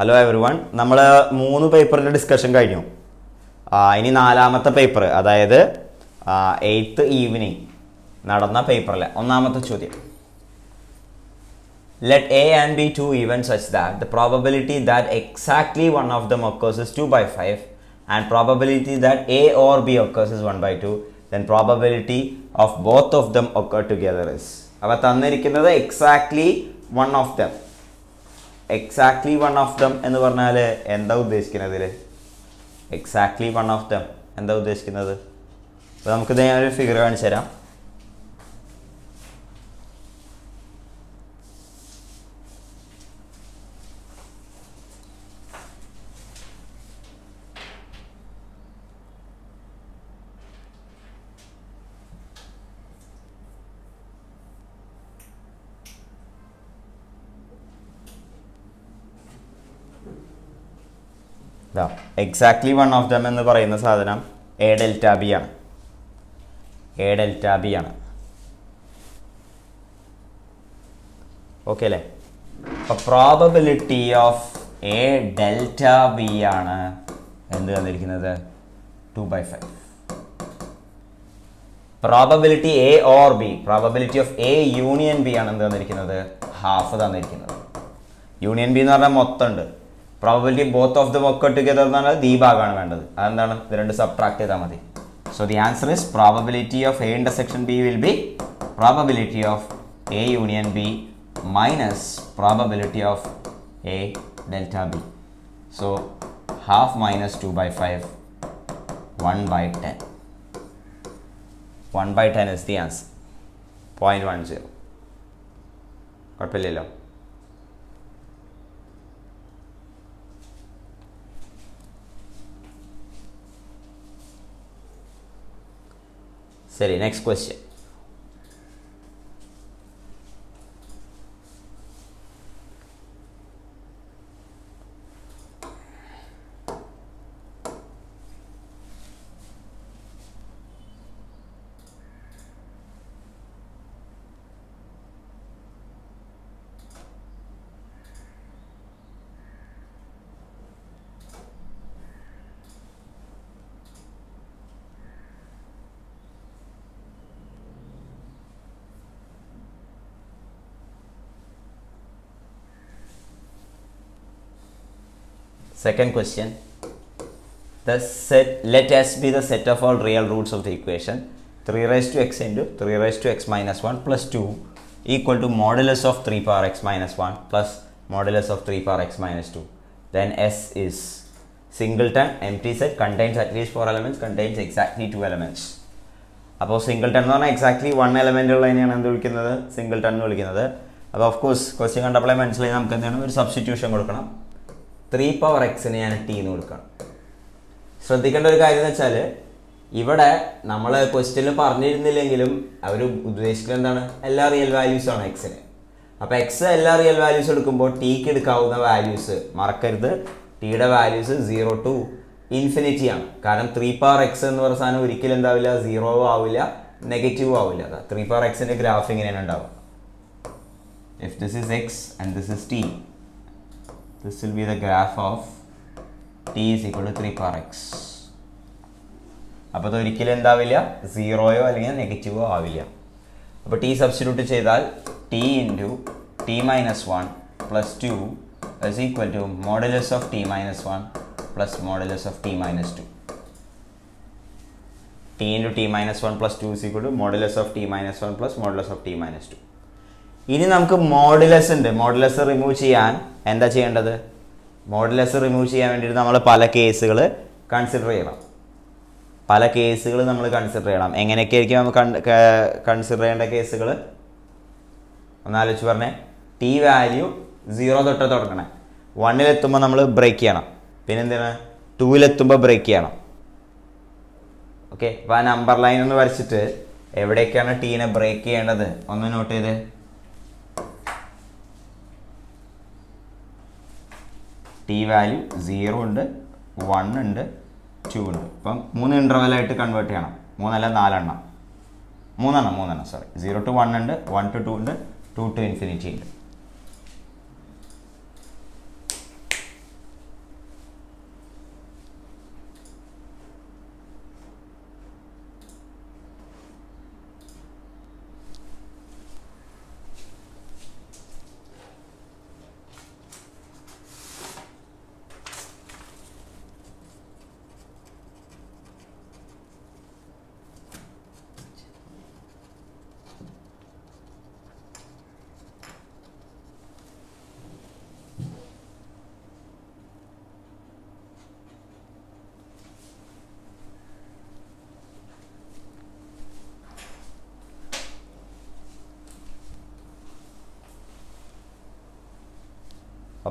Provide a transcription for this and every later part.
Hello everyone, നമ്മൾ 3 പേപ്പറിൻ്റെ discussion കഴിഞ്ഞു. ഇനി 4ാമത്തെ പേപ്പർ, അതായത് 8th ഈവനിങ് നടന്ന പേപ്പറിലെ 1ാമത്തെ ചോദ്യം. Let A and B two events such that the probability that exactly one of them occurs is 2/5 and probability that A or B occurs is 1/2, then probability of both of them occur together is. അപ്പോൾ തന്നിരിക്കുന്നത് exactly one of them. Exactly one of them എന്ന് പറഞ്ഞാൽ എന്താ ഉദ്ദേശിക്കുന്നത്? ഇതിൽ exactly one of them എന്താ ഉദ്ദേശിക്കുന്നത്? അപ്പോൾ നമുക്കിത് ഞാനൊരു ഫിഗർ കാണിച്ചു തരാം. എക്സാക്ട്ലി വൺ ഓഫ് ദം എന്ന് പറയുന്ന സാധനം എ ഡെൽറ്റ ബി ആണ്. എ ഡെൽറ്റ ബി ആണ്. ഓക്കെ അല്ലേ? അപ്പോൾ probability of A delta B ആണ് എന്ത് തന്നിരിക്കുന്നത്? 2/5. Probability A or B, probability of A union B ആണ് എന്ത് തന്നിരിക്കുന്നത്? ഹാഫ് തന്നിരിക്കുന്നത്. യൂണിയൻ ബി എന്ന് പറഞ്ഞാൽ മൊത്തം ഉണ്ട്. Probability both of them occur together എന്ന് പറഞ്ഞാൽ ഈ ഭാഗമാണ് വേണ്ടത്. അതെന്താണ്? ഇത് രണ്ട് സബ്ട്രാക്ട് ചെയ്താൽ മതി. So the answer is probability of A intersection B will be probability of A union B minus probability of A delta B. So half minus 2/5, 1/10. 1/10 is the answer. 0.10. കുഴപ്പമില്ലല്ലോ. Sorry, next question. Second question. Let S be the set of all real roots of the equation 3 raised to x into 3 raised to x minus 1 plus 2 equal to modulus of 3 power x minus 1 plus modulus of 3 power x minus 2. Then S is singleton empty set, contains at least 4 elements, contains exactly 2 elements. അപ്പോൾ singleton എന്ന് പറഞ്ഞാൽ exactly 1 element ഉള്ളതിനെയാണ് എന്ത് വിളിക്കുന്നത്? Singleton എന്ന് വിളിക്കുന്നത്. അപ്പോൾ of course question കണ്ടപ്പോഴേ മനസ്സിലായി നമുക്ക് എന്താണ് ഒരു സബ്സ്റ്റിറ്റ്യൂഷൻ കൊടുക്കണം. 3 power x ഞാൻ ടി എന്ന് കൊടുക്കണം. ശ്രദ്ധിക്കേണ്ട ഒരു കാര്യം എന്ന് വെച്ചാൽ ഇവിടെ നമ്മൾ ക്വസ്റ്റ്യനിൽ പറഞ്ഞിരുന്നില്ലെങ്കിലും അവർ ഉദ്ദേശിക്കുന്നത് എന്താണ്? എല്ലാ റിയൽ വാല്യൂസാണ് എക്സിന്. അപ്പോൾ എക്സ് എല്ലാ റിയൽ വാല്യൂസ് എടുക്കുമ്പോൾ ടിക്ക് എടുക്കാവുന്ന വാല്യൂസ് മറക്കരുത്. ടിയുടെ വാല്യൂസ് 0 to ഇൻഫിനിറ്റി ആണ്. കാരണം 3 power x എന്ന് പറയുന്ന സാധനം ഒരിക്കലും എന്താവില്ല? 0 ആവില്ല, നെഗറ്റീവ് ആവില്ല. 3 power xന്റെ ഗ്രാഫ് ഇങ്ങനെയാണ് ഉണ്ടാവുക. If this is x and this is t, this will be the graph of t is equal to 3 power x. അപ്പോൾ അത് ഒരിക്കലും എന്താവില്ല? 0യോ അല്ലെങ്കിൽ നെഗറ്റീവോ ആവില്ല. അപ്പോൾ t സബ്സ്റ്റിറ്റ്യൂട്ട് ചെയ്താൽ t into t minus 1 plus 2 is equal to modulus of t minus 1 plus modulus of t minus 2. t into t minus 1 plus 2 is equal to modulus of t minus 1 plus modulus of t minus 2. ഇനി നമുക്ക് modulus ഉണ്ട്. Modulus remove ചെയ്യാൻ എന്താ ചെയ്യേണ്ടത്? Modulus remove ചെയ്യാൻ വേണ്ടിയിട്ട് നമ്മൾ പല കേസുകൾ കൺസിഡർ ചെയ്യണം. പല കേസുകൾ നമ്മൾ കൺസിഡർ ചെയ്യണം. എങ്ങനെയൊക്കെ ആയിരിക്കും നമുക്ക് കൺസിഡർ ചെയ്യേണ്ട കേസുകൾ? ഒന്നാലോചിച്ച് പറഞ്ഞേ. ടി വാല്യൂ 0 തൊട്ട് തുടങ്ങണേ. 1-ലെത്തുമ്പോൾ നമ്മൾ ബ്രേക്ക് ചെയ്യണം. പിന്നെ എന്താണ്? 2-ലെത്തുമ്പോൾ ബ്രേക്ക് ചെയ്യണം. ഓക്കെ. അപ്പോൾ ആ നമ്പർ ലൈൻ ഒന്ന് വരച്ചിട്ട് എവിടേക്കാണ് ടീനെ ബ്രേക്ക് ചെയ്യേണ്ടത് ഒന്ന് നോട്ട് ചെയ്ത്. ടി വാല്യൂ 0 ഉണ്ട്, 1 ഉണ്ട്, 2 ഉണ്ട്. അപ്പം 3 ഇൻ്റർവെലായിട്ട് കൺവേർട്ട് ചെയ്യണം. 3 അല്ല 4 എണ്ണം. 3 എണ്ണം സോറി. 0 to 1 ഉണ്ട്, 1 to 2 ഉണ്ട്, 2 to ഇൻഫിനിറ്റി ഉണ്ട്.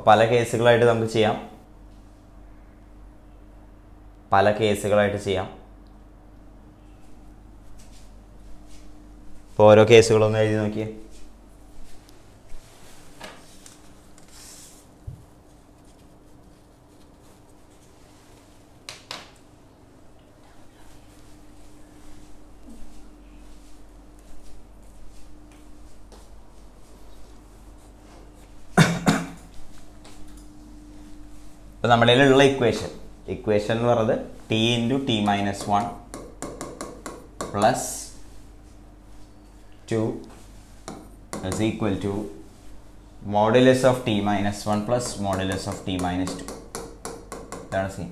അപ്പോൾ പല കേസുകളായിട്ട് നമുക്ക് ചെയ്യാം. അപ്പോൾ ഓരോ കേസുകളൊന്ന് എഴുതി നോക്കിയേ. ഇപ്പോൾ നമ്മുടെ കയ്യിലുള്ള ഇക്വേഷൻ എന്ന് പറയുന്നത് t into t minus 1 plus 2 is equal to modulus of t minus 1 plus modulus of t minus 2. ഇതാണ് സീൻ.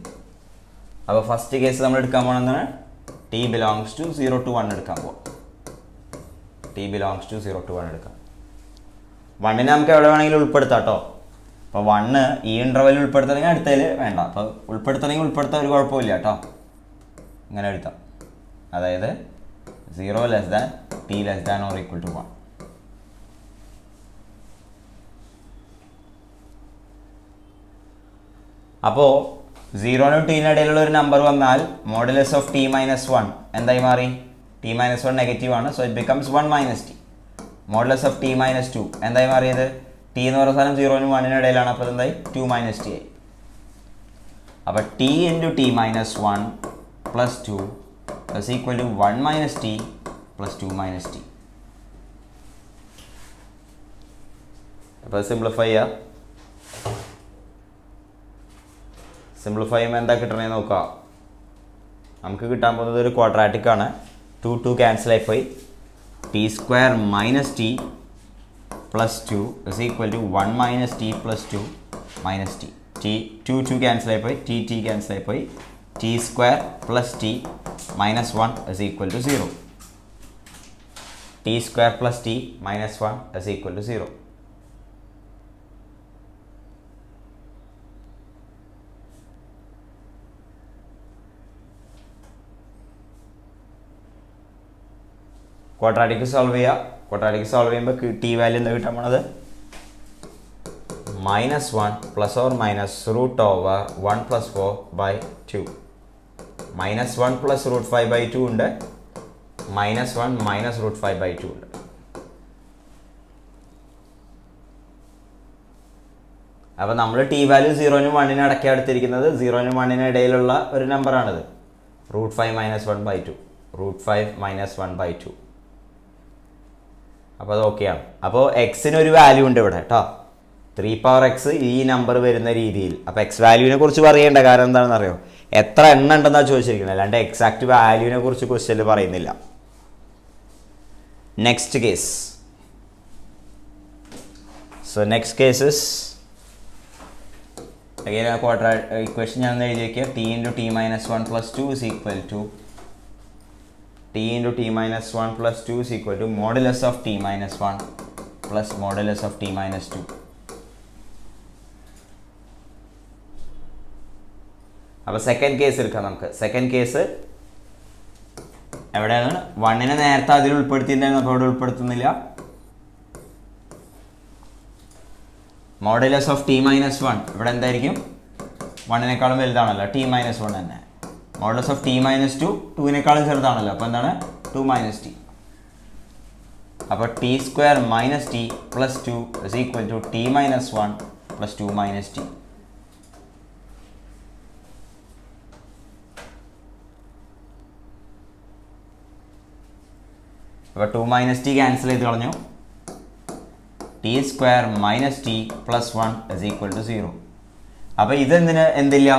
അപ്പോൾ ഫസ്റ്റ് കേസ് നമ്മൾ എടുക്കാൻ പോകുന്നത് ടി ബിലോങ്സ് ടു 0 to 1 എടുക്കാൻ പോകും. ടി ബിലോങ്സ് ടു 0 to 1 എടുക്കാം. 1നെ നമുക്ക് എവിടെ വേണമെങ്കിലും ഉൾപ്പെടുത്താം കേട്ടോ. അപ്പോൾ 1 ഈ ഇൻ്റർവെല്ലിൽ ഉൾപ്പെടുത്തണമെങ്കിൽ അടുത്തതിൽ വേണ്ട. അപ്പോൾ ഉൾപ്പെടുത്താൻ ഒരു കുഴപ്പമില്ല കേട്ടോ. ഇങ്ങനെ എഴുതാം. അതായത് 0 less than t less than or equal to 1. അപ്പോൾ 0നും ടിനും ഇടയിലുള്ള ഒരു നമ്പർ വന്നാൽ മോഡുലസ് ഓഫ് ടി മൈനസ് 1 എന്തായി മാറി? ടി മൈനസ് 1 നെഗറ്റീവ് ആണ്. So it becomes 1 minus T. Modulus of t minus 2 എന്തായി മാറിയത്? ടി എന്ന് പറയുന്ന സാധനം 0നും 1നും ഇടയിലാണ്. അപ്പോൾ എന്തായി? 2 മൈനസ് ടി ആയി. അപ്പോൾ t into t minus 1 plus 2 is equal to 1 minus t plus 2 minus t. അപ്പോൾ സിംപ്ലിഫൈ ചെയ്യുക. സിംപ്ലിഫൈ ചെയ്യുമ്പോൾ എന്താ കിട്ടണേ നോക്കുക. നമുക്ക് കിട്ടാൻ പോകുന്നത് ഒരു ക്വാഡ്രാറ്റിക് ആണ്. 2 ക്യാൻസൽ ആയിപ്പോയി. T square minus t plus 2 is equal to 1 minus t plus 2 minus t. T 2 cancel ആയിപ്പോയി. ടി ക്യാൻസൽ ആയിപ്പോയി. T square plus t minus 1 is equal to 0. T square plus t minus 1 is equal to 0. Quadratic solve ചെയ്യുക. Quadratic solve ചെയ്യുമ്പോൾ t value എന്താ കിട്ടാൻ പോണത്? -1 plus or minus root over 1 plus 4 by 2. -1 plus root 5 by 2 ഉണ്ട്. -1 minus root 5 by 2 ഉണ്ട്. അപ്പോൾ നമ്മൾ T value 0നും 1നും ഇടയ്ക്ക് എടുത്തിരിക്കുന്നത് 0നും 1നും ഇടയിലുള്ള ഒരു നമ്പറാണിത്. Root 5 minus 1 by 2. Root 5 minus 1 by 2. അപ്പോൾ അത് ഓക്കെയാണ്. അപ്പോൾ എക്സിന് ഒരു വാല്യൂ ഉണ്ട് ഇവിടെ കേട്ടോ. 3 പവർ എക്സ് ഈ നമ്പർ വരുന്ന രീതിയിൽ. അപ്പോൾ എക്സ് വാല്യൂവിനെ കുറിച്ച് പറയേണ്ട കാരണം എന്താണെന്ന് അറിയോ? എത്ര എണ്ണം ഉണ്ടെന്നാണ് ചോദിച്ചിരിക്കുന്നത്. അല്ലാണ്ട് എക്സാക്ട് വാല്യൂവിനെ കുറിച്ച് ക്വസ്റ്റ്യനിൽ പറയുന്നില്ല. Next case. So next cases again equation ഞാൻ എഴുതി വയ്ക്കുക. T into t minus 1 plus 2 is equal to t into t minus 1 plus 2 is equal to modulus of t minus 1 plus modulus of t minus 2. അപ്പോൾ second case എടുക്കാം നമുക്ക്. Second case എവിടെയാണ്? 1നെ നേരത്തെ അതിൽ ഉൾപ്പെടുത്തിയിട്ടുണ്ടായിരുന്നു. അപ്പോൾ അവിടെ ഉൾപ്പെടുത്തുന്നില്ല. മോഡുലസ് ഓഫ് ടി മൈനസ് 1 ഇവിടെ എന്തായിരിക്കും? 1നേക്കാളും വലുതാണല്ലോ. ടി മൈനസ് 1 തന്നെ. മോഡുലസ് ഓഫ് ടി മൈനസ് 2 2നേക്കാളും ചെറുതാണല്ലോ. അപ്പോൾ എന്താണ്? 2 മൈനസ് ടി. അപ്പോൾ t square minus t plus 2 is equal to t minus 1 plus 2 minus t. അപ്പോൾ 2 മൈനസ് ടി ക്യാൻസൽ ചെയ്ത് കളഞ്ഞു. T square minus t plus 1 is equal to 0. അപ്പോൾ എന്തില്ല?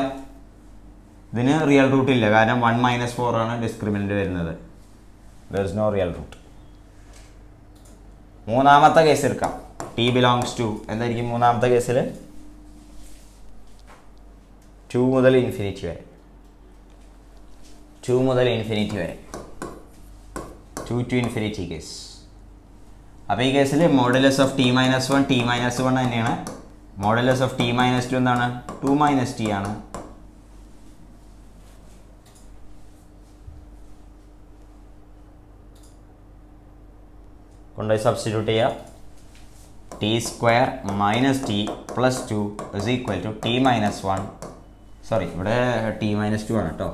ഇതിന് റിയൽ റൂട്ട് ഇല്ല. കാരണം 1 മൈനസ് 4 ആണ് ഡിസ്ക്രിമിനൻ്റ് വരുന്നത്. There is no real root. മൂന്നാമത്തെ കേസ് എടുക്കാം. ടി ബിലോങ്സ് ടു എന്തായിരിക്കും മൂന്നാമത്തെ കേസിൽ? 2 മുതൽ ഇൻഫിനിറ്റി വരെ. 2 മുതൽ ഇൻഫിനിറ്റി വരെ. 2 to ഇൻഫിനിറ്റി കേസ്. അപ്പോൾ ഈ കേസിൽ modulus of t minus 1 T minus 1 തന്നെയാണ്. മോഡുലസ് ഓഫ് ടി മൈനസ് 2 എന്താണ്? 2 മൈനസ് ടി ആണ്. കൊണ്ടുപോയി സബ്സ്റ്റിറ്റ്യൂട്ട് ചെയ്യുക. T square minus t plus 2 is equal to t minus 1. Sorry, ഇവിടെ ടി മൈനസ് 2 ആണ് കേട്ടോ.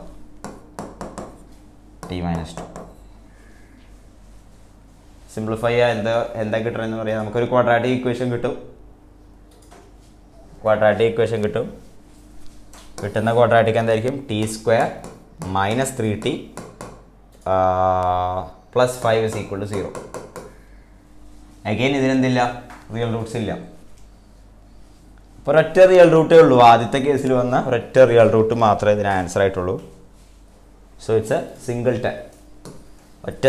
ടി മൈനസ് 2 സിംപ്ലിഫൈ ചെയ്യാൻ എന്താ കിട്ടണമെന്ന് പറയാം. നമുക്കൊരു ക്വാഡ്രാറ്റിക് ഇക്വേഷൻ കിട്ടും. കിട്ടുന്ന ക്വാഡ്രാറ്റിക് എന്തായിരിക്കും? T square minus 3t plus 5 is equal to 0. Again ഇതിനെന്തില്ല? റിയൽ റൂട്ട്സ് ഇല്ല. അപ്പോൾ ഒരൊറ്റ റിയൽ റൂട്ടേ ഉള്ളൂ. ആദ്യത്തെ കേസിൽ വന്ന ഒരൊറ്റ റിയൽ റൂട്ട് മാത്രമേ ഇതിന് ആൻസർ ആയിട്ടുള്ളൂ. So it's A singleton. ഒറ്റ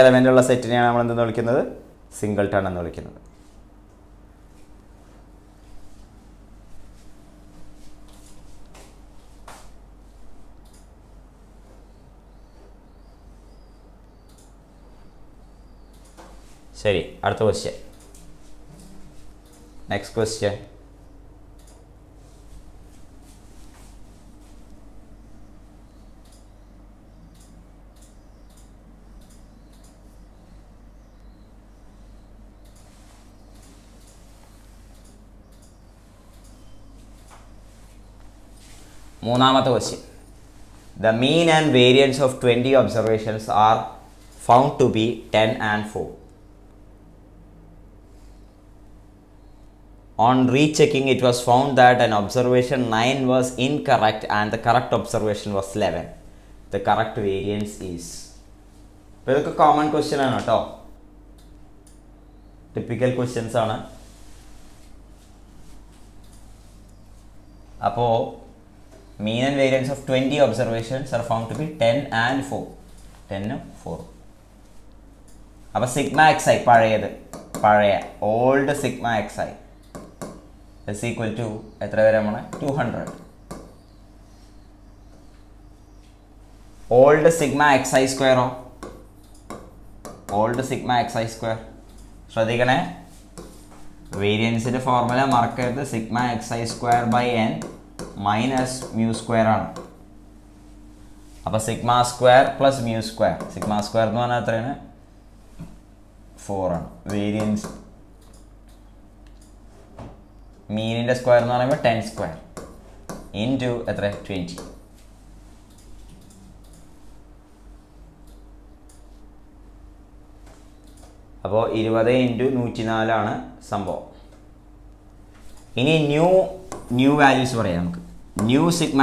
എലമെൻ്റ് ഉള്ള സെറ്റിനെയാണ് നമ്മൾ എന്തെന്ന് വിളിക്കുന്നത്? സിംഗിൾട്ടൺ എന്ന് വിളിക്കുന്നത്. ശരി, അടുത്ത ക്വസ്റ്റ്യൻ. Next question. മൂന്നാമത്തെ question. The mean and variance of 20 observations are found to be 10 and 4. On rechecking, it was found that an observation 9 was incorrect and the correct observation was 11. The correct variance is. ഇപ്പോൾ ഇതൊക്കെ common question ആണ് കേട്ടോ. Typical questions ആണ്. അപ്പോൾ mean and variance of 20 observations are found to be 10 and 4. 10 ഉം 4. അപ്പോൾ sigma X I പഴയ old sigma X I is equal to എത്ര വരെ നമ്മൾ 200. ഓൾഡ് സിഗ്മ എക്സ് ഐ സ്ക്വയറോ? Old sigma X I square ശ്രദ്ധിക്കണേ. വേരിയൻസിൻ്റെ ഫോർമുല മറക്കരുത്. Sigma X I square by N minus mu square ആണ്. അപ്പോൾ sigma square plus mu square. Sigma square എന്ന് പറഞ്ഞാൽ എത്രയാണ്? 4 ആണ്. വേരിയൻസ് മീനിൻ്റെ സ്ക്വയർ എന്ന് പറയുമ്പോൾ 10 സ്ക്വയർ ഇൻറ്റു എത്ര? 20. അപ്പോൾ 20 ഇൻറ്റു 104 സംഭവം. ഇനി ന്യൂ വാല്യൂസ് പറയാം നമുക്ക്. ന്യൂ സിഗ്മ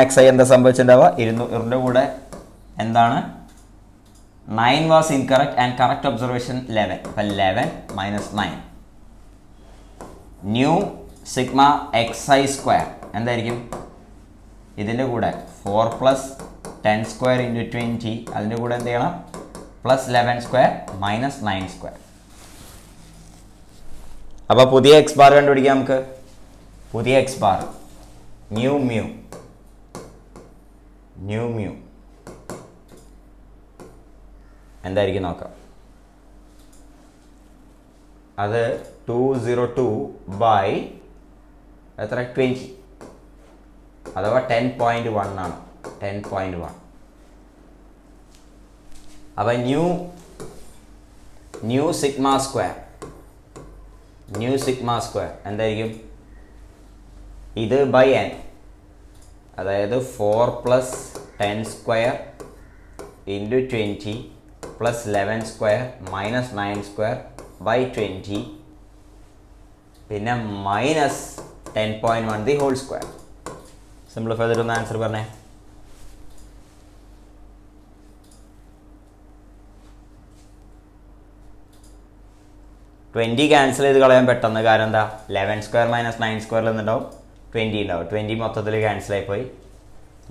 എക്സ് ഐ എന്താ സംഭവിച്ചിട്ടുണ്ടാവുക? 200 കൂടെ എന്താണ്? 9 was incorrect and correct observation 11. അപ്പം 11 minus 9. Nu sigma X I square എന്തായിരിക്കും? ഇതിൻ്റെ കൂടെ 4 പ്ലസ് 10 സ്ക്വയർ ഇൻറ്റു 20. അതിൻ്റെ കൂടെ എന്ത് ചെയ്യണം? Plus 11 square minus 9 square. അപ്പോൾ പുതിയ എക്സ് ബാർ കണ്ടുപിടിക്കാം നമുക്ക്. പുതിയ എക്സ് ബാർ ന്യൂ മ്യൂ എന്തായിരിക്കും നോക്കാം. അത് 202 ബൈ എത്ര? 20 അഥവാ 10.1 ആണ്. 10.1. അപ്പോൾ ന്യൂ സിഗ്മ സ്ക്വയർ എന്തായിരിക്കും? ഇത് ബൈ എൻ, അതായത് 4 plus 10 square into 20 plus 11 square minus 9 square by 20 പിന്നെ minus 10.1 the whole square. Simplify ചെയ്തിട്ടൊന്ന് ആൻസർ പറഞ്ഞേ. ട്വൻറ്റി ക്യാൻസൽ ചെയ്ത് കളയാൻ പെട്ടെന്ന്. കാരണം എന്താ? 11 സ്ക്വയർ മൈനസ് 9 സ്ക്വയറിൽ നിന്നുണ്ടാവും 20 ഉണ്ടാവും. 20 മൊത്തത്തിൽ ക്യാൻസലായി പോയി.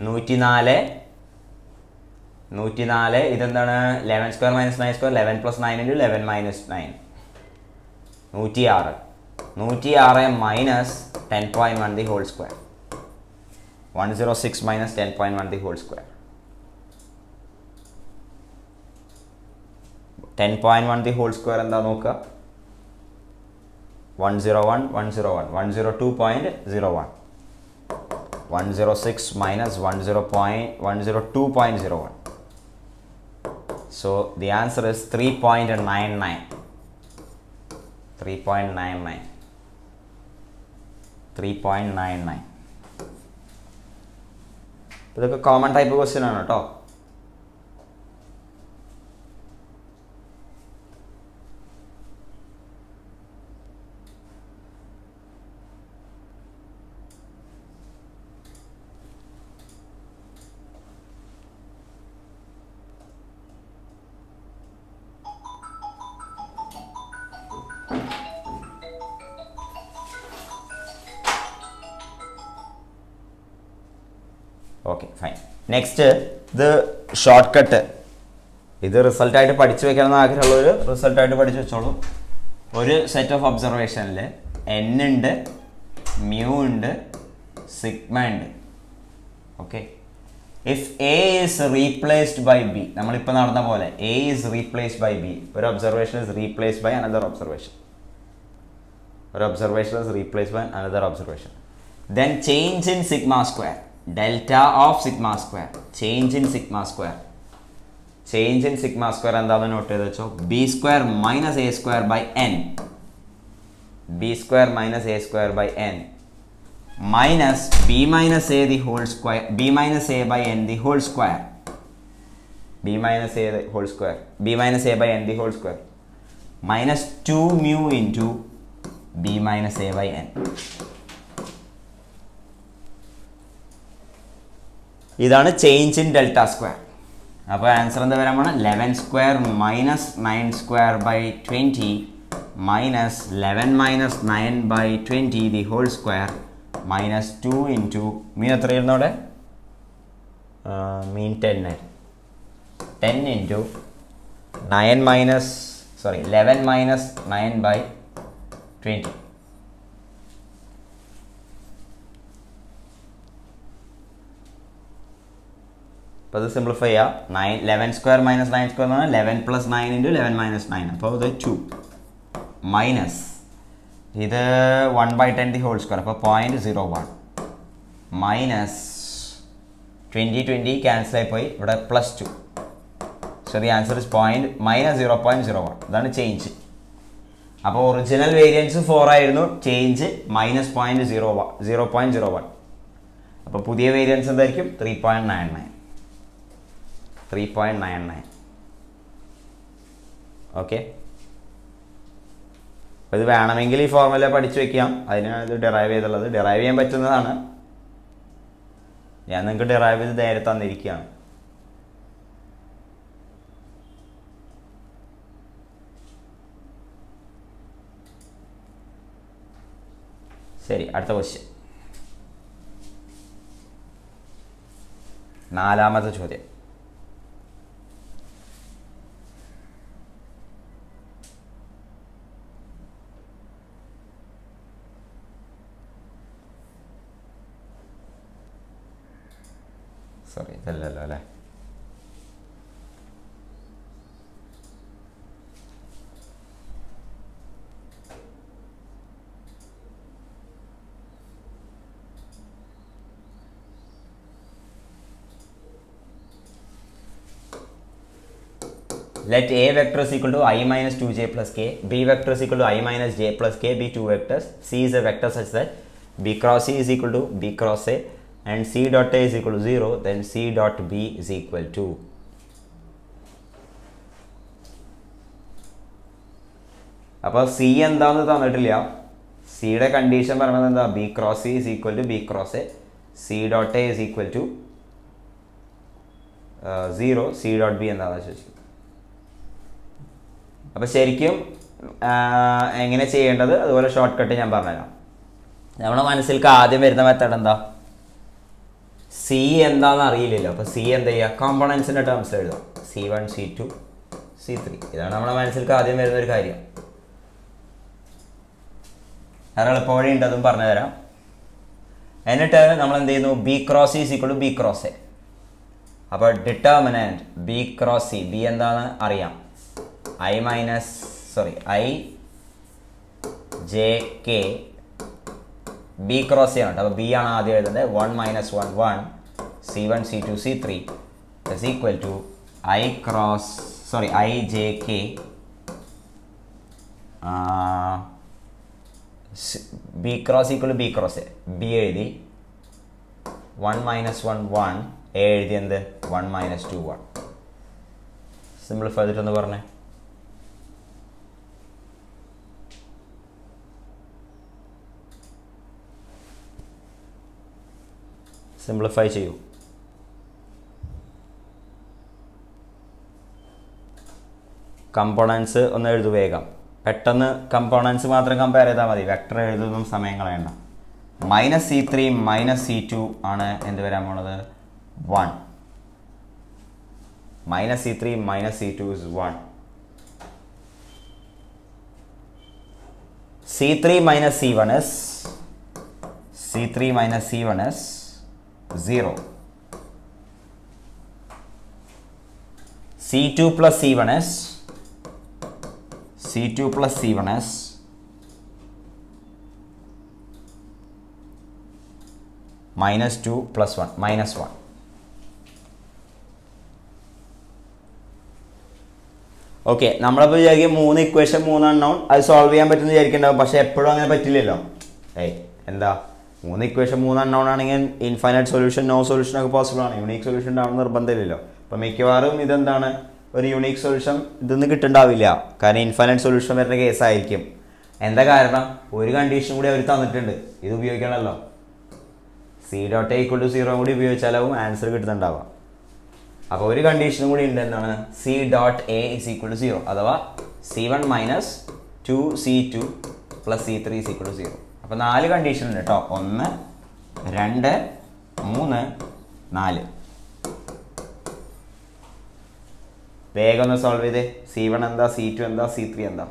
104 ഇതെന്താണ്? 11 square minus 9 square 11 plus 9 into 11 minus 9 106 minus 10.1 the whole square. 106 minus 10.1 the whole square. 10.1 the whole square എന്താ നോക്കുക? 101 101 102.01. 106 minus 102.01. So the answer is 3.99. 3.99. 3.99. ഇതൊക്കെ കോമൺ ടൈപ്പ് ക്വസ്റ്റ്യൻ ആണ് കേട്ടോ. Okay fine. നെക്സ്റ്റ് ഇത് ഷോർട്ട് കട്ട്. ഇത് റിസൾട്ടായിട്ട് പഠിച്ചു വെക്കണമെന്ന് ആഗ്രഹമുള്ളവർ റിസൾട്ടായിട്ട് പഠിച്ചു വെച്ചോളൂ. ഒരു സെറ്റ് ഓഫ് ഒബ്സർവേഷനിൽ n ഉണ്ട്, മ്യൂ ഉണ്ട്, സിഗ്മ ഉണ്ട്. Okay. If A is replaced by B, നമ്മളിപ്പോൾ നടന്ന പോലെ A is replaced by B, ഒരു observation is replaced by another observation, ഒരു observation is replaced by another observation, then change in sigma square, delta of sigma square, change in sigma square. Change in sigma square എന്താണെന്ന് not ചെയ്ത് വെച്ചോ. b square minus a square by n, b square minus a square by n minus b minus a the whole square, b minus a by n the whole square, b minus a the whole square, b minus a by n the whole square minus 2 mu into b minus a by n. ഇതാണ് change in delta square. അപ്പോൾ answer എന്താ വരാൻ പോണ? 11 square minus 9 square by 20 minus 11 minus 9 by 20 the whole square minus 2 into mean എത്രയായിരുന്നു അവിടെ? Mean 10 into 9 minus 11 minus 9 by 20. അപ്പോൾ അത് simplify ചെയ്യാം. 11 സ്ക്വയർ മൈനസ് 9 സ്ക്വയർ എന്ന് പറഞ്ഞാൽ 11 പ്ലസ് 9 ഇൻറ്റു 11 മൈനസ് 9. അപ്പോൾ ഇത് 2 മൈനസ് ഇത് 1/10 ദി ഹോൾ സ്ക്വയർ, അപ്പോൾ 0.01 മൈനസ് 20 ക്യാൻസൽ ആയിപ്പോയി, ഇവിടെ +2. So the answer is -0.01. ഇതാണ് ചേഞ്ച്. അപ്പോൾ ഒറിജിനൽ വേരിയൻസ് 4 ആയിരുന്നു, ചേഞ്ച് -0.01. അപ്പോൾ പുതിയ വേരിയൻസ് എന്തായിരിക്കും? 3.99. ഓക്കെ. അപ്പോൾ ഇത് വേണമെങ്കിൽ ഈ ഫോർമുല പഠിച്ചു വെക്കാം. അതിനാണ് ഇത് ഡെറൈവ് ചെയ്തുള്ളത്. ഡെറൈവ് ചെയ്യാൻ പറ്റുന്നതാണ്. ഞാൻ നിങ്ങൾക്ക് ഡെറൈവ് ചെയ്ത് നേരെ തന്നിരിക്കുകയാണ്. ശരി, അടുത്ത ക്വസ്റ്റ്യൻ. 4ാമത്തെ ചോദ്യം. സോറി, ഇതല്ലല്ലോ അല്ലേ. Let a vector is equal to I minus 2j plus k, b vector is equal to I minus j plus k be two vectors. C is a vector such that b cross c is equal to b cross a and c dot a is equal to 0, then c dot b is equal to. അപ്പോൾ c എന്താണെന്ന് തന്നിട്ടില്ല. സിയുടെ condition പറയുന്നത് എന്താ? B cross c is equal to B cross a, c dot a is equal to 0, c dot b എന്താണെന്ന് ചോദിച്ചു. അപ്പോൾ ശരിക്കും എങ്ങനെ ചെയ്യേണ്ടത് അതുപോലെ ഷോർട്ട് കട്ട് ഞാൻ പറഞ്ഞുതരാം. നമ്മുടെ മനസ്സിലേക്ക് ആദ്യം വരുന്ന മെത്തേഡ് എന്താ? സി എന്താണെന്ന് അറിയില്ലല്ലോ. അപ്പോൾ സി എന്താ ചെയ്യുക? കോമ്പണൻസിൻ്റെ ടേംസിൽ എഴുതാം. C1 C2 C3. ഇതാണ് നമ്മുടെ മനസ്സിലേക്ക് ആദ്യം വരുന്ന ഒരു കാര്യം. വേറെ എളുപ്പവഴിയുണ്ട്, അതും പറഞ്ഞു തരാം. എന്നിട്ട് നമ്മൾ എന്ത് ചെയ്യുന്നു? B cross is equal to B cross A. അപ്പോൾ determinant B cross C, B എന്താണെന്ന് അറിയാം. I j k b cross ചെയ്യണം. അപ്പോൾ ബി ആണ് ആദ്യം എഴുതുന്നത്. 1 - 1 1 C1 C2 C3 is equal to I j k B cross equal B cross A, B എഴുതി 1 minus 1 1, A എഴുതി എന്ത് 1 മൈനസ് 2 1. സിംപ്ലിഫൈ ചെയ്തിട്ടൊന്ന് പറഞ്ഞേ. സിംപ്ലിഫൈ ചെയ്യൂ. കമ്പോണൻസ് ഒന്ന് എഴുതു വേഗം. പെട്ടെന്ന് കമ്പോണൻസ് മാത്രം കമ്പയർ ചെയ്താൽ മതി, വെക്ടർ എഴുതുന്നതും സമയം കളയണ്ട. -c3 -c2 ആണ് എന്ത് വരാൻ പോണത് 1. -c3 -c2 is 1. c3 minus c1 is 0. c2 plus c1 is -2 plus 1 -1. Okay, നമ്മളപ്പോൾ വിചാരിക്കും 3 ഇക്വേഷൻ 3 അൺനോൺ, അത് സോൾവ് ചെയ്യാൻ പറ്റുമെന്ന് വിചാരിക്കുന്നുണ്ടാവും. പക്ഷേ എപ്പോഴും അങ്ങനെ പറ്റില്ലല്ലോ. എന്താ 3 ഇക്വേഷൻ 3 അൺനോൺ ആണെങ്കിൽ ഇൻഫൈനൈറ്റ് സൊല്യൂഷൻ, നോ സൊല്യൂഷൻ ഒക്കെ പോസിബിൾ ആണ്. യൂണീക്ക് സൊല്യൂഷൻ ഉണ്ടാവണം നിർബന്ധമില്ലല്ലോ. അപ്പം മിക്കവാറും ഇതെന്താണ്, ഒരു യൂണീക്ക് സൊല്യൂഷൻ ഇതൊന്നും കിട്ടുന്നുണ്ടാവില്ല. കാരണം ഇൻഫൈനൈറ്റ് സൊല്യൂഷൻ വരുന്ന കേസായിരിക്കും. എന്താ കാരണം, ഒരു കണ്ടീഷൻ കൂടി അവർ തന്നിട്ടുണ്ട്, ഇത് ഉപയോഗിക്കണമല്ലോ. c.a = 0 കൂടി ഉപയോഗിച്ചാലാവും ആൻസർ കിട്ടുന്നുണ്ടാവുക. അപ്പോൾ ഒരു കണ്ടീഷനും കൂടി ഉണ്ട്, എന്താണ് c.a = 0, അഥവാ c1 minus 2c2 plus c3 = 0. അപ്പോൾ 4 കണ്ടീഷൻ ഉണ്ട് കേട്ടോ. 1 2 3 4. വേഗം ഒന്ന് സോൾവ് ചെയ്തേ. c1 എന്താ, c2 എന്താ, c3 എന്താ?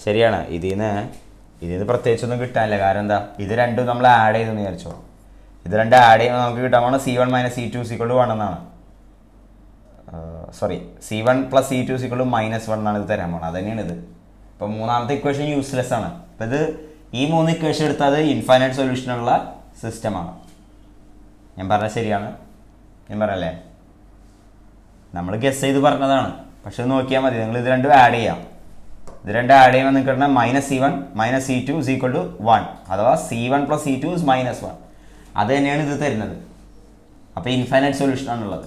ശരിയാണ്. ഇതിന്ന് പ്രത്യേകിച്ചൊന്നും കിട്ടാനില്ല. കാരണം എന്താ, ഇത് രണ്ടും നമ്മൾ ആഡ് ചെയ്തെന്ന് വിചാരിച്ചോ. ഇത് രണ്ടും ആഡ് ചെയ്യുമ്പോൾ നമുക്ക് കിട്ടാൻ പോണ c1 minus c2 = 1 എന്നാണ്. സോറി, c1 plus c2 = -1 എന്നാണ് ഇത് തരാൻ പോണത്. അത് തന്നെയാണ് ഇത്. ഇപ്പം മൂന്നാമത്തെ ഇക്വേഷൻ യൂസ്ലെസ് ആണ്. അപ്പം ഇത് ഈ 3 ഇക്വേഷൻ എടുത്താൽ അത് ഇൻഫൈനൈറ്റ് സൊല്യൂഷനുള്ള സിസ്റ്റമാണ്. ഞാൻ പറഞ്ഞത് ശരിയാണ്? ഞാൻ പറയല്ലേ, നമ്മൾ ഗസ് ചെയ്ത് പറഞ്ഞതാണ്. പക്ഷെ നോക്കിയാൽ മതി, നിങ്ങൾ ഇത് രണ്ടും ആഡ് ചെയ്യാം. ഇത് രണ്ടും ആഡ് ചെയ്യുമ്പോൾ നിങ്ങൾക്ക് കിട്ടുന്ന -c1 - c2 = 1, അഥവാ c1 plus c2 is -1. അത് തന്നെയാണ് ഇത് തരുന്നത്. അപ്പോൾ ഇൻഫൈനൈറ്റ് സൊല്യൂഷൻ ആണുള്ളത്.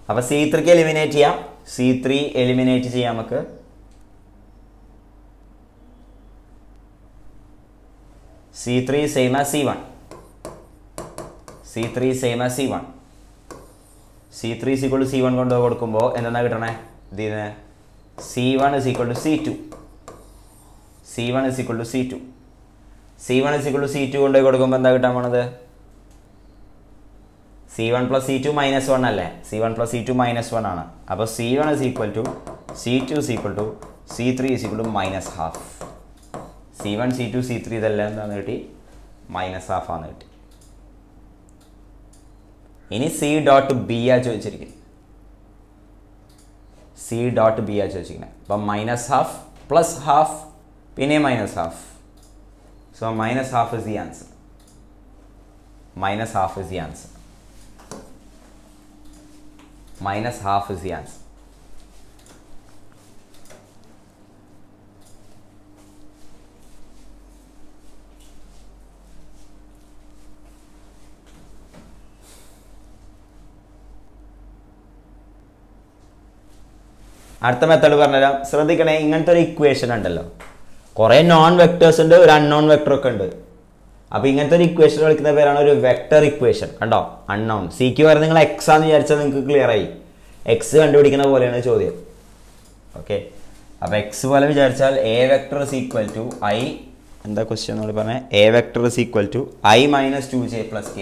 അപ്പോൾ c3 എലിമിനേറ്റ് ചെയ്യാം. c3 എലിമിനേറ്റ് ചെയ്യാം നമുക്ക്. c3 same as c1. c3 same as c1. c3 = c1 കൊണ്ട് കൊടുക്കുമ്പോൾ എന്താണ് കിട്ടണേ? ഇതിന് c1 = c2. c1 = c2. c1 = c2 കൊണ്ട് കൊടുക്കുമ്പോൾ എന്താ കിട്ടാൻ പോണത്? c1 plus c2 -1 അല്ലേ? c1 plus c2 -1 ആണ്. അപ്പോൾ c1 = c2 c3 -1/2. c1 c2 c3 ഇതെല്ലാം എന്താന്ന് കിട്ടി? -1/2 ആണ് കിട്ടി. ഇനി c.b ആ ചോദിച്ചിരിക്കുന്നത്. c.b ആ ചോദിച്ചിരിക്കുന്നത്. അപ്പം -1/2 plus 1/2 പിന്നെ -1/2. So -1/2 is the answer. -1/2 is the answer. -1/2 is the answer. അടുത്ത മെത്തേഡ് പറഞ്ഞുതരാം. ശ്രദ്ധിക്കണേ, ഇങ്ങനത്തെ ഒരു ഇക്വേഷൻ ഉണ്ടല്ലോ, കുറേ നോൺ വെക്ടേഴ്സ് ഉണ്ട്, ഒരു അൺനോൺ വെക്ടർ ഒക്കെ ഉണ്ട്. അപ്പോൾ ഇങ്ങനത്തെ ഒരു ഇക്വേഷൻ വിളിക്കുന്ന പേരാണ് ഒരു വെക്ടർ ഇക്വേഷൻ. കണ്ടോ, അൺനോൺ. സിക്ക് വരെ നിങ്ങൾ എക്സ് ആണെന്ന് വിചാരിച്ചാൽ നിങ്ങൾക്ക് ക്ലിയർ ആയി. എക്സ് കണ്ടുപിടിക്കുന്ന പോലെയാണ് ചോദ്യം. ഓക്കെ, അപ്പോൾ എക്സ് പോലെ വിചാരിച്ചാൽ a vector is equal to i, എന്താ ക്വസ്റ്റ്യൻ നമ്മൾ പറഞ്ഞത്? A vector is equal to i - 2j + k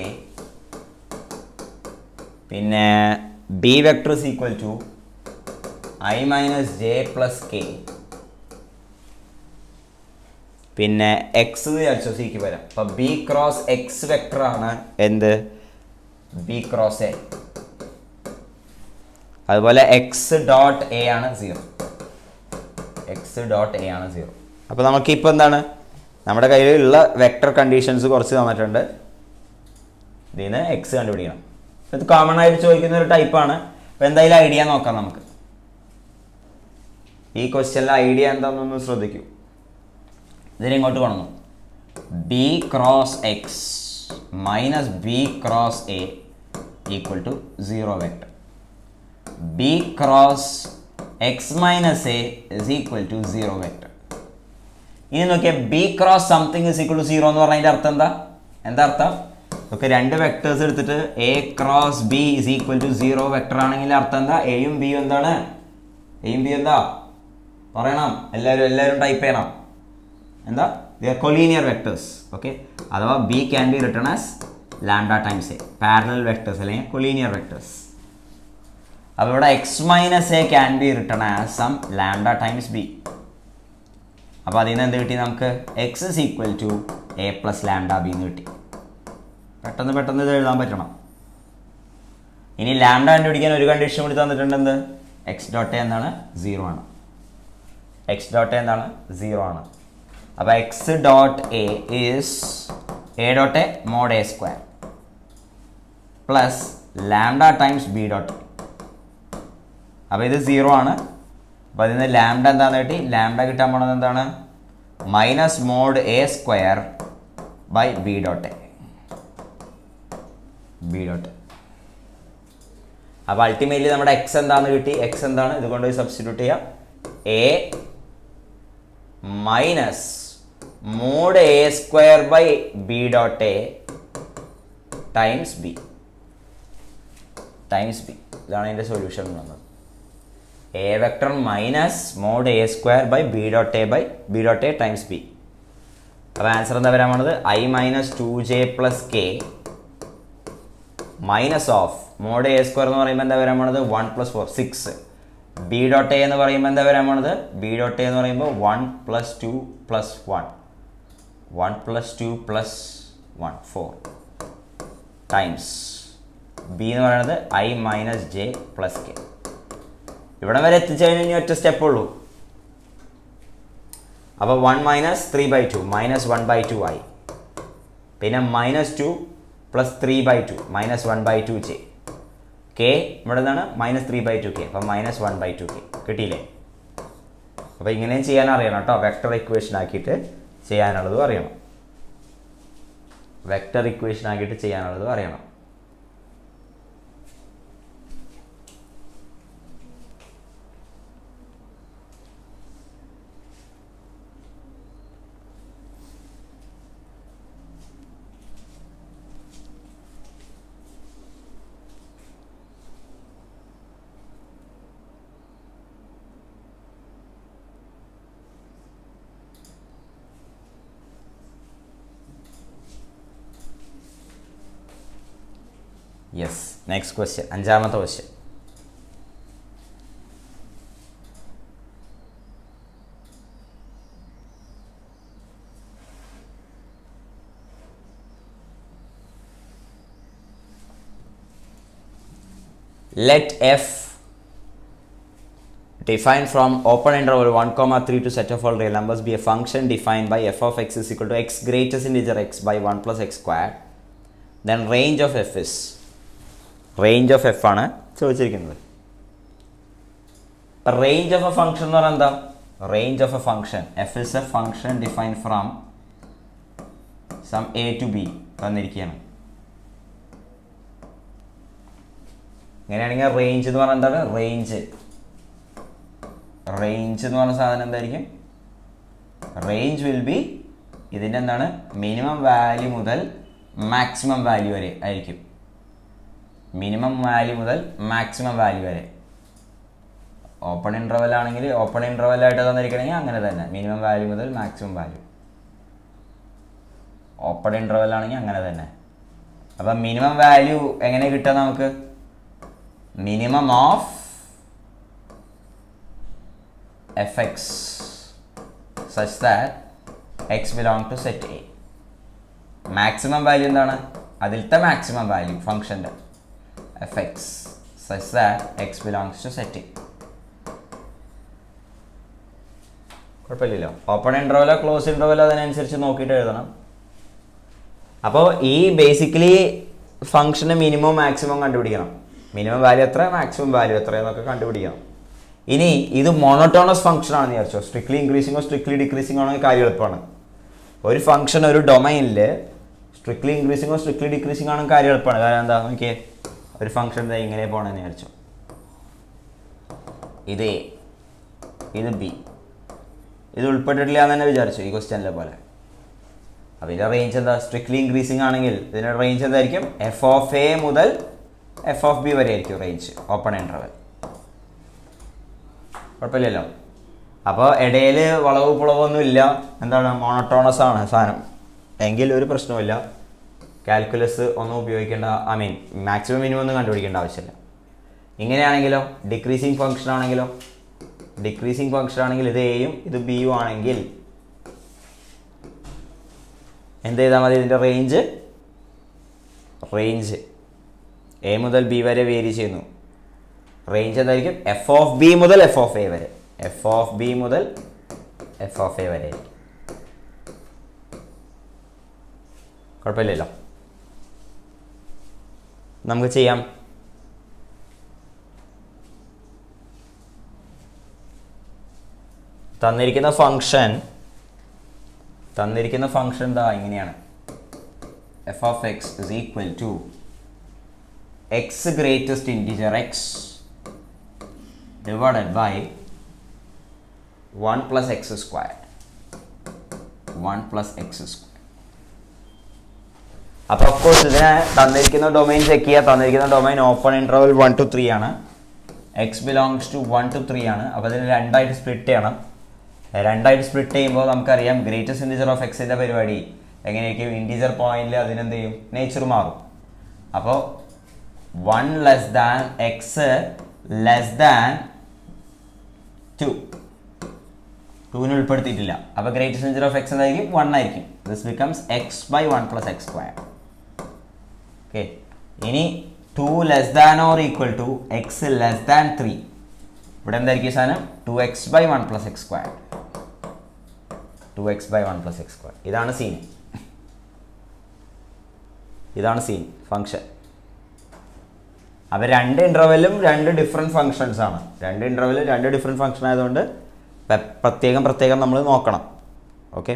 പിന്നെ b vector is equal to i minus j plus k. പിന്നെ എക്സ് എന്ന് വിചാരിച്ചോ സിക്ക് വരാം. അപ്പം ബി ക്രോസ് എക്സ് വെക്ടറാണ് എന്ത്? B cross A. അതുപോലെ എക്സ് ഡോട്ട് എ ആണ് 0. എക്സ് ഡോട്ട് എ ആണ് 0. അപ്പോൾ നമുക്കിപ്പോൾ എന്താണ് നമ്മുടെ കയ്യിലുള്ള വെക്ടർ കണ്ടീഷൻസ് കുറച്ച് തന്നിട്ടുണ്ട്. ഇതിന് എക്സ് കണ്ടുപിടിക്കണം. ഇത് കോമൺ ആയിട്ട് ചോദിക്കുന്ന ഒരു ടൈപ്പാണ്. അപ്പോൾ എന്തായാലും ഐഡിയ നോക്കാം നമുക്ക്. ഈ ക്വസ്റ്റ്യനിലെ ഐഡിയ എന്താണെന്നൊന്ന് ശ്രദ്ധിക്കൂ. ഇതിനിങ്ങോട്ട് കൊണ്ടുവന്നു b cross x minus b cross a equal to 0 vector. B cross x minus a is equal to 0 vector. ഇനി നോക്കിയാൽ b cross something is equal to 0 എന്ന് പറഞ്ഞതിൻ്റെ അർത്ഥം എന്താ? എന്താ അർത്ഥം? ഓക്കെ, രണ്ട് വെക്ടേഴ്സ് എടുത്തിട്ട് a cross b is equal to 0 vector ആണെങ്കിൽ അർത്ഥം എന്താ? എയും ബിയും എന്താണ്? എയും ബി എന്താ പറയണം? എല്ലാവരും ടൈപ്പ് ചെയ്യണം. എന്താ? They are collinear vectors. Okay, അഥവാ B can be written as lambda times A. Parallel vectors അല്ലെങ്കിൽ കൊളീനിയർ വെക്ടേഴ്സ്. അപ്പോൾ ഇവിടെ X minus A can be written as some lambda times B. അപ്പോൾ അതിൽ നിന്ന് എന്ത് കിട്ടി നമുക്ക്? X is equal to A plus lambda B എന്ന് കിട്ടി. പെട്ടെന്ന് ഇത് എഴുതാൻ പറ്റണം. ഇനി ലാംഡ കണ്ടുപിടിക്കാൻ ഒരു കണ്ടീഷൻ കൂടി തന്നിട്ടുണ്ട്. എന്ത്? എക്സ് ഡോട്ട് എ എന്താണ്? 0 ആണ്. എക്സ് ഡോട്ട് എ എന്താണ്? 0 ആണ്. അപ്പോൾ x dot a is a dot a mod a square plus lambda times b dot a. അപ്പോൾ ഇത് 0 ആണ്. അപ്പോൾ അതിൽ നിന്ന് ലാംഡ എന്താണെന്ന് കിട്ടി? ലാംഡ കിട്ടാൻ പോണത് എന്താണ്? Minus mod a square by b dot a. B dot. അപ്പോൾ അൾട്ടിമേറ്റ്ലി നമ്മുടെ എക്സ് എന്താണെന്ന് കിട്ടി? എക്സ് എന്താണ്? ഇതുകൊണ്ട് സബ്സ്റ്റിറ്റ്യൂട്ട് ചെയ്യാം. A minus mod a square by b dot a times b. ഇതാണ് അതിൻ്റെ സൊല്യൂഷൻ വന്നത്. A vector minus mod a square by b dot a times B. അപ്പോൾ ആൻസർ എന്താ വരാൻ പോണത്? I minus 2j plus k minus of mod a square എന്ന് പറയുമ്പോൾ എന്താ വരാൻ പോണത്? 1 + 4 6. ബി ഡോട്ട് എ എന്ന് പറയുമ്പോൾ എന്താ വരാൻ പോണത്? ബി ഡോട്ട് എ എന്ന് പറയുമ്പോൾ 1 + 2 + 1 1 + 2 + 1 4 ടൈംസ് ബി എന്ന് പറയുന്നത് I minus j plus K. ഇവിടെ വരെ എത്തിച്ചതിന് ഇനി ഒറ്റ സ്റ്റെപ്പ് ഉള്ളൂ. അപ്പോൾ 1 - 3/2 -1/2 ആയി. പിന്നെ -2 + 3/2 -1/2j. കെ ഇവിടെ നിന്നാണ് -3/2k. അപ്പം -1/2k കിട്ടിയില്ലേ? അപ്പോൾ ഇങ്ങനെയും ചെയ്യാൻ അറിയണം കേട്ടോ. വെക്ടർ ഇക്വേഷൻ ആക്കിയിട്ട് ചെയ്യാനുള്ളതും അറിയണം. യെസ്, നെക്സ്റ്റ് ക്വസ്റ്റ്യൻ, അഞ്ചാമത്തെ question. Let f defined from open interval 1, 3 to set of all real numbers be a function defined by f of x is equal to x greatest integer x by 1 plus x squared. Then range of f is, range of f ആണ് ചോദിച്ചിരിക്കുന്നത്. Range of a function എന്ന് പറഞ്ഞാൽ എന്താ? Range of a function, f is a function defined from some a to b തന്നിരിക്കുകയാണ്. ഇങ്ങനെയാണെങ്കിൽ range എന്ന് പറഞ്ഞാൽ എന്താണ്? റേഞ്ച് എന്ന് പറഞ്ഞ സാധനം എന്തായിരിക്കും? റേഞ്ച് വിൽ ബി ഇതിൻ്റെ എന്താണ്? മിനിമം വാല്യൂ മുതൽ മാക്സിമം വാല്യൂ വരെ ആയിരിക്കും. മിനിമം വാല്യൂ മുതൽ മാക്സിമം വാല്യൂ വരെ. ഓപ്പൺ ഇൻ്റർവെൽ ആണെങ്കിൽ ഓപ്പൺ ഇൻ്റർവെല്ലായിട്ട് തന്നിരിക്കണമെങ്കിൽ അങ്ങനെ തന്നെ, മിനിമം വാല്യൂ മുതൽ മാക്സിമം വാല്യൂ. ഓപ്പൺ ഇൻ്റർവെൽ ആണെങ്കിൽ അങ്ങനെ തന്നെ. അപ്പം മിനിമം വാല്യൂ എങ്ങനെ കിട്ടുക നമുക്ക്? minimum of fx such that x belongs to set A. Maximum value എന്താണ്? അതിലത്തെ maximum value ഫംഗ്ഷൻ്റെ fx such that x belongs to set A. കുഴപ്പമില്ലല്ലോ. ഓപ്പൺ ഇൻ്റർവെല്ലോ ക്ലോസ് ഇൻ്റർവെല്ലോ അതിനനുസരിച്ച് നോക്കിയിട്ട് എഴുതണം. അപ്പോൾ ഈ ബേസിക്കലി ഫംഗ്ഷന് മിനിമം മാക്സിമം കണ്ടുപിടിക്കണം. മിനിമം വാല്യൂ എത്ര, മാക്സിമം വാല്യൂ എത്ര എന്നൊക്കെ കണ്ടുപിടിക്കണം. ഇനി ഇത് മോണോട്ടോണസ് ഫംഗ്ഷൻ ആണെന്ന് വിചാരിച്ചോ, സ്ട്രിക്ട്ലി ഇൻക്രീസിങ്ങോ സ്ട്രിക്ട്ലി ഡിക്രീസിങ്ങോ ആണെങ്കിൽ കാര്യം എളുപ്പമാണ്. ഒരു ഫംഗ്ഷൻ ഒരു ഡൊമൈനിൽ സ്ട്രിക്ട്ലി ഇൻക്രീസിങ്ങോ സ്ട്രിക്ട്ലി ഡിക്രീസിങ്ങോ ആണെങ്കിൽ കാര്യം എളുപ്പമാണ്. കാരണം എന്താ നോക്കിയേ, ഒരു ഫംഗ്ഷൻ ഇങ്ങനെ പോകണമെന്ന് വിചാരിച്ചോ, ഇത് എ, ഇത് ബി, ഇത് ഉൾപ്പെട്ടിട്ടില്ല എന്ന് തന്നെ വിചാരിച്ചു ഈ ക്വസ്റ്റ്യനിലെ പോലെ. അപ്പോൾ ഇതിൻ്റെ റേഞ്ച് എന്താ? സ്ട്രിക്ട്ലി ഇൻക്രീസിങ് ആണെങ്കിൽ ഇതിൻ്റെ റേഞ്ച് എന്തായിരിക്കും? എഫ് ഓഫ് എ മുതൽ എഫ് ഓഫ് ബി വരെ ആയിരിക്കും റേഞ്ച്, ഓപ്പൺ ഇൻ്റർവെൽ. കുഴപ്പമില്ലല്ലോ. അപ്പോൾ ഇടയിൽ വളവ് പുളവൊന്നും ഇല്ല, എന്താണ്, മോണോട്ടോണസ് ആണ് സാധനം എങ്കിൽ ഒരു പ്രശ്നവുമില്ല. കാൽക്കുലസ് ഒന്നും ഉപയോഗിക്കേണ്ട, മാക്സിമം മിനിമം ഒന്നും കണ്ടുപിടിക്കേണ്ട ആവശ്യമില്ല. ഇങ്ങനെയാണെങ്കിലോ, ഡിക്രീസിങ് ഫംഗ്ഷൻ ആണെങ്കിലോ, ഡിക്രീസിങ് ഫംഗ്ഷൻ ആണെങ്കിൽ ഇത് എയും ഇത് ബിയും ആണെങ്കിൽ എന്ത് ചെയ്താൽ മതി? ഇതിൻ്റെ റേഞ്ച് എ മുതൽ ബി വരെ വേരി ചെയ്യുന്നു. റേഞ്ച് എന്തായിരിക്കും? എഫ് ഓഫ് ബി മുതൽ എഫ് ഓഫ് എ വരെ, എഫ് ഓഫ് ബി മുതൽ എഫ് ഓഫ് എ വരെ. കുഴപ്പമില്ലല്ലോ, നമുക്ക് ചെയ്യാം. തന്നിരിക്കുന്ന ഫംഗ്ഷൻ എന്താ? ഇങ്ങനെയാണ്. F of x is equal to x greatest integer x divided by 1 plus x squared. 1 plus x squared. അപ്പോൾ ഓഫ് കോഴ്സ് ഇതിനെ തന്നിരിക്കുന്ന ഡൊമൈൻ ചെക്ക് ചെയ്യുക. തന്നിരിക്കുന്ന ഡൊമൈൻ ഓപ്പൺ ഇൻ്റർവെൽ 1 to 3 ആണ്. എക്സ് ബിലോങ്സ് ടു 1 to 3 ആണ്. അപ്പോൾ ഇതിന് രണ്ടായിട്ട് സ്പ്ലിറ്റ് ചെയ്യണം. രണ്ടായിട്ട് സ്പ്ലിറ്റ് ചെയ്യുമ്പോൾ നമുക്കറിയാം ഗ്രേറ്റസ്റ്റ് ഇൻറ്റിജർ ഓഫ് എക്സിൻ്റെ പരിപാടി എങ്ങനെയായിരിക്കും? ഇൻറ്റിജർ പോയിന്റിൽ അതിനെന്ത് ചെയ്യും? നേച്ചർ മാറും. അപ്പോൾ 1 less than x less than 2, 2 ഉൾപ്പെടുത്തിയിട്ടില്ല. അപ്പോൾ ഗ്രേറ്റസ്റ്റ് ഇൻറ്റിജർ ഓഫ് എക്സ് എന്തായിരിക്കും? 1 ആയിരിക്കും. This becomes x by 1 plus x squared. Okay, ഇനി 2 less than or equal to x less than 3. ഇവിടെ എന്തായിരിക്കും സാധനം? 2x by 1 plus x squared. 2x by 1 plus x squared. ഇതാണ് scene function. അപ്പോൾ രണ്ട് ഇൻ്റർവെല്ലും രണ്ട് ഡിഫറെൻറ്റ് ഫങ്ഷൻസ് ആണ്. രണ്ട് ഇൻ്റർവെല്ലും രണ്ട് ഡിഫറെൻറ്റ് ഫങ്ഷൻ ആയതുകൊണ്ട് പ്രത്യേകം നമ്മൾ നോക്കണം. ഓക്കെ,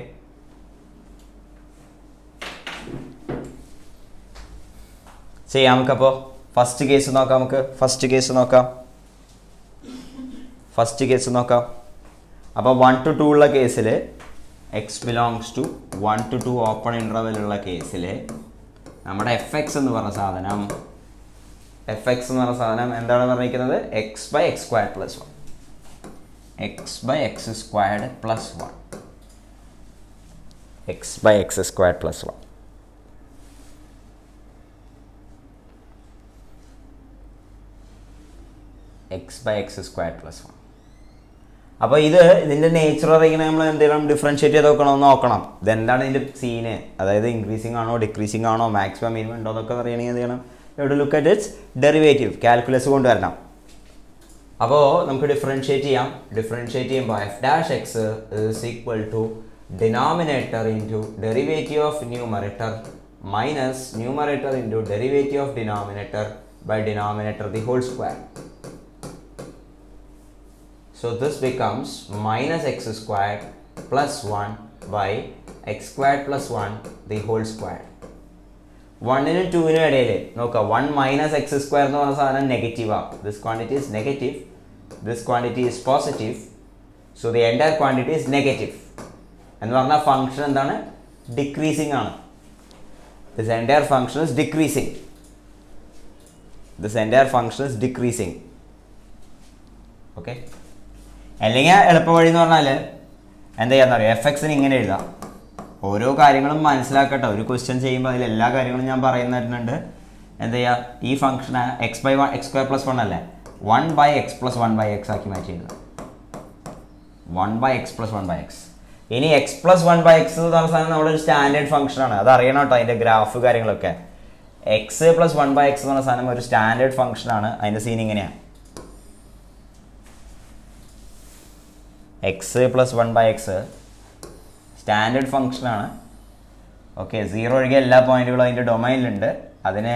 ചെയ്യാം നമുക്കപ്പോൾ. ഫസ്റ്റ് കേസ് നോക്കാം. അപ്പോൾ 1 to 2 ഉള്ള കേസിൽ, X belongs to 1 to 2 open ഇൻ്റർവെല്ലുള്ള കേസിൽ നമ്മുടെ എഫ് എക്സ് എന്ന് പറഞ്ഞ സാധനം എന്താണ് പറഞ്ഞിരിക്കുന്നത്? X by X squared plus 1. X by X squared plus 1. X by X squared plus 1. X by X squared plus 1. അപ്പോൾ ഇതിൻ്റെ നേച്ചർ അറിയിക്കുന്ന നമ്മൾ എന്തെങ്കിലും ഡിഫറൻഷ്യേറ്റ് ചെയ്ത് നോക്കണം. ഇതെന്താണ് ഇതിൻ്റെ സീന്, അതായത് ഇൻക്രീസിങ് ആണോ ഡിക്രീസിങ് ആണോ മാക്സിമം മിനിമം ഉണ്ടോ എന്നൊക്കെ അറിയണമെങ്കിൽ എന്ത് ചെയ്യണം? ഇവിടെ look at its derivative, calculus കൊണ്ടുവരണം. അപ്പോൾ നമുക്ക് ഡിഫറൻഷ്യേറ്റ് ചെയ്യുമ്പോൾ f dash x is equal to denominator into derivative of numerator minus numerator into derivative of denominator by denominator the whole square. So this becomes minus x squared plus 1 by x squared plus 1 the whole square. 1നും 2നും ഇടയിൽ നോക്കാം, 1 minus x square എന്ന് പറഞ്ഞ സാധനം നെഗറ്റീവാണ്. This quantity is negative, this quantity is positive, so the entire quantity is negative. എന്ന് പറഞ്ഞാൽ function എന്താണ്? Decreasing ആണ്. This entire function is decreasing. Okay, അല്ലെങ്കിൽ എളുപ്പ വഴി എന്ന് പറഞ്ഞാൽ എന്താ ചെയ്യാന്നറിയാം? എഫ് എക്സിന് ഇങ്ങനെ എഴുതാം. ഓരോ കാര്യങ്ങളും മനസ്സിലാക്കട്ടെ. ഒരു ക്വസ്റ്റ്യൻ ചെയ്യുമ്പോൾ അതിൽ എല്ലാ കാര്യങ്ങളും ഞാൻ പറയുന്നുണ്ട്. എന്ത് ചെയ്യുക, ഈ function x by one x square plus one അല്ലേ, 1/x + 1/x ആക്കി മാറ്റി എഴുതാം. 1/x + 1/x. ഇനി x + 1/x എന്ന് പറഞ്ഞ സാധനം നമ്മുടെ ഒരു സ്റ്റാൻഡേർഡ് ഫംഗ്ഷനാണ്. അത് അറിയണം കേട്ടോ, അതിൻ്റെ ഗ്രാഫ് കാര്യങ്ങളൊക്കെ. x + 1/x എന്ന് പറഞ്ഞ സാധനം ഒരു സ്റ്റാൻഡേർഡ് ഫംഗ്ഷനാണ്. അതിൻ്റെ സീൻ ഇങ്ങനെയാണ്, x + 1/x സ്റ്റാൻഡേർഡ് ഫംഗ്ഷനാണ്. ഓക്കെ, 0 ഒഴികെ എല്ലാ പോയിന്റുകളും അതിൻ്റെ ഡൊമൈനിലുണ്ട്. അതിന്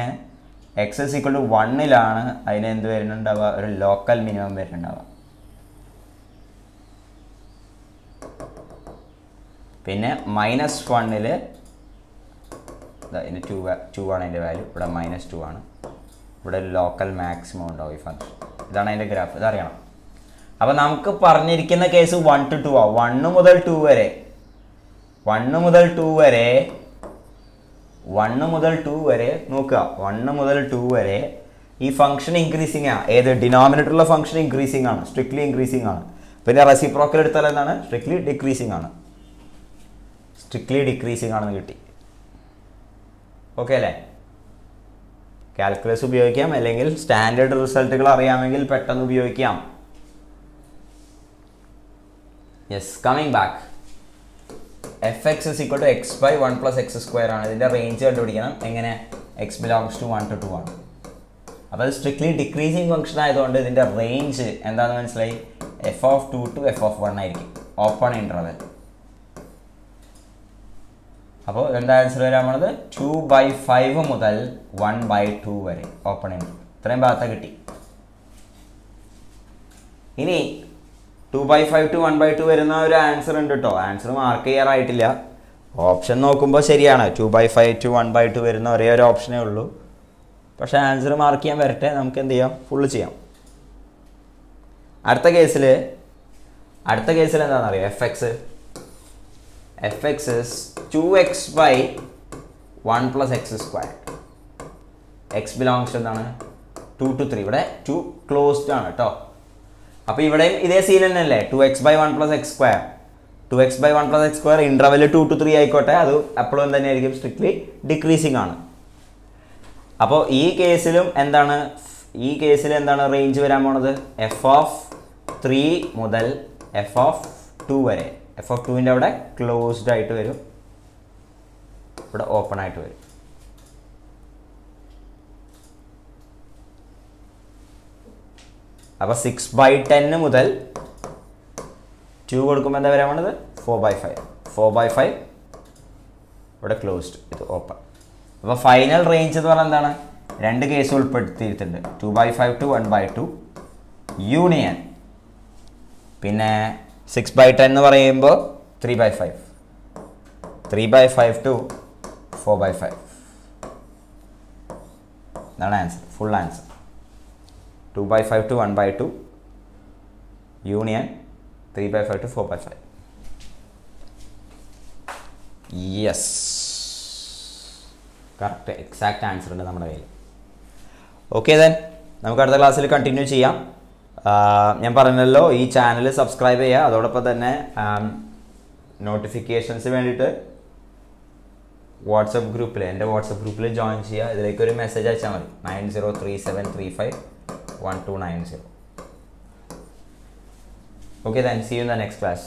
x = 1 അതിന് എന്ത് വരുന്നുണ്ടാവുക, ഒരു ലോക്കൽ മിനിമം വരുന്നുണ്ടാവുക. പിന്നെ -1 ഇതിന് 2 ആണ് അതിൻ്റെ വാല്യൂ, ഇവിടെ -2 ആണ്, ഇവിടെ ഒരു ലോക്കൽ മാക്സിമം ഉണ്ടാവും ഈ ഫംഗ്ഷൻ. ഇതാണ് അതിൻ്റെ ഗ്രാഫ്, ഇതറിയണം. അപ്പോൾ നമുക്ക് പറഞ്ഞിരിക്കുന്ന കേസ് 1 to 2 ആണ്. 1 മുതൽ 2 വരെ 1 മുതൽ 2 വരെ നോക്കുക. 1 മുതൽ 2 വരെ ഈ ഫംഗ്ഷൻ ഇൻക്രീസിങ് ആണ്. ഏത് ഡിനോമിനേറ്ററുള്ള ഫംഗ്ഷൻ ഇൻക്രീസിങ് ആണ്, സ്ട്രിക്ട്ലി ഇൻക്രീസിങ് ആണ്. പിന്നെ റെസിപ്രോക്കൽ എടുത്താൽ എന്താണ്, സ്ട്രിക്ട്ലി ഡിക്രീസിങ് ആണ്. സ്ട്രിക്ട്ലി ഡിക്രീസിങ് ആണെന്ന് കിട്ടി. ഓക്കെ അല്ലേ? കാൽക്കുലസ് ഉപയോഗിക്കാം, അല്ലെങ്കിൽ സ്റ്റാൻഡേർഡ് റിസൾട്ടുകൾ അറിയാമെങ്കിൽ പെട്ടെന്ന് ഉപയോഗിക്കാം. Yes, coming back. fx = x/1 + x² ആണ്. ഇതിൻ്റെ റേഞ്ച് കണ്ടുപിടിക്കണം. എങ്ങനെ? x belongs to 1 to 2 ആണ്. അപ്പോൾ അത് സ്ട്രിക്ട്ലി ഡിക്രീസിങ് ഫംഗ്ഷൻ ആയതുകൊണ്ട് ഇതിൻ്റെ റേഞ്ച് എന്താണെന്ന് മനസ്സിലായി, f(2) to f(1) ആയിരിക്കും, ഓപ്പൺ ഇൻ്റർവെൽ. അപ്പോൾ എന്താ ആൻസർ വരാൻ പോണത്, 2/5 മുതൽ 1/2 വരെ ഓപ്പൺ ഇൻ്റർവെൽ. ഇത്രയും ഭാഗത്ത് കിട്ടി. ഇനി 2/5 to 1/2 വരുന്ന ഒരു ആൻസർ ഉണ്ട് കേട്ടോ. Answer mark ചെയ്യാറായിട്ടില്ല. ഓപ്ഷൻ നോക്കുമ്പോൾ ശരിയാണ്, 2/5 to 1/2 വരുന്ന ഒരേ ഒരു ഓപ്ഷനേ ഉള്ളൂ. പക്ഷേ ആൻസർ മാർക്ക് ചെയ്യാൻ വരട്ടെ, നമുക്ക് എന്ത് ചെയ്യാം, ഫുള്ള് ചെയ്യാം. അടുത്ത കേസിൽ എന്താണെന്നറിയാം, fx is 2x/1 + x². x belongs to എന്താണ്, 2 to 3. ഇവിടെ 2 ക്ലോസ്ഡ് ആണ് കേട്ടോ. അപ്പോൾ ഇവിടെയും ഇതേ സീൻ തന്നെയല്ലേ, 2x/1 + x². 2x/1 + x² interval 2 to 3 ആയിക്കോട്ടെ, അത് എപ്പോഴും തന്നെയായിരിക്കും സ്ട്രിക്ട്ലി ഡിക്രീസിങ് ആണ്. അപ്പോൾ ഈ കേസിലും എന്താണ് റേഞ്ച് വരാൻ പോണത്, f(3) മുതൽ f(2) വരെ. f(2)ൻ്റെ അവിടെ ക്ലോസ്ഡ് ആയിട്ട് വരും, ഇവിടെ ഓപ്പൺ ആയിട്ട് വരും. അപ്പോൾ 6/10 മുതൽ 2 കൊടുക്കുമ്പോൾ എന്താ വരാൻ പോണത്, 4/5. 4/5 ഇവിടെ ക്ലോസ്ഡ്, ഇത് ഓപ്പൺ. അപ്പോൾ ഫൈനൽ റേഞ്ച് എന്ന് പറഞ്ഞാൽ എന്താണ്, രണ്ട് കേസ് ഉൾപ്പെടുത്തിയിട്ടുണ്ട്, 2/5 to 1/2 യൂണിയൻ. പിന്നെ 6/10 എന്ന് പറയുമ്പോൾ 3/5. 3/5 to 4/5. ഇതാണ് answer, full answer. 2/5 to 1/2 union 3/5 to 4/5. Yes, correct exact answer ഉണ്ട് നമ്മുടെ കയ്യിൽ. ഓക്കെ ദെൻ നമുക്ക് അടുത്ത ക്ലാസ്സിൽ കണ്ടിന്യൂ ചെയ്യാം. ഞാൻ പറഞ്ഞല്ലോ, ഈ ചാനൽ സബ്സ്ക്രൈബ് ചെയ്യുക, അതോടൊപ്പം തന്നെ നോട്ടിഫിക്കേഷൻസ് വേണ്ടിയിട്ട് എൻ്റെ വാട്സപ്പ് ഗ്രൂപ്പിൽ ജോയിൻ ചെയ്യുക. ഇതിലേക്ക് ഒരു മെസ്സേജ് അയച്ചാൽ മതി, 9037351290. Okay then, see you in the next class.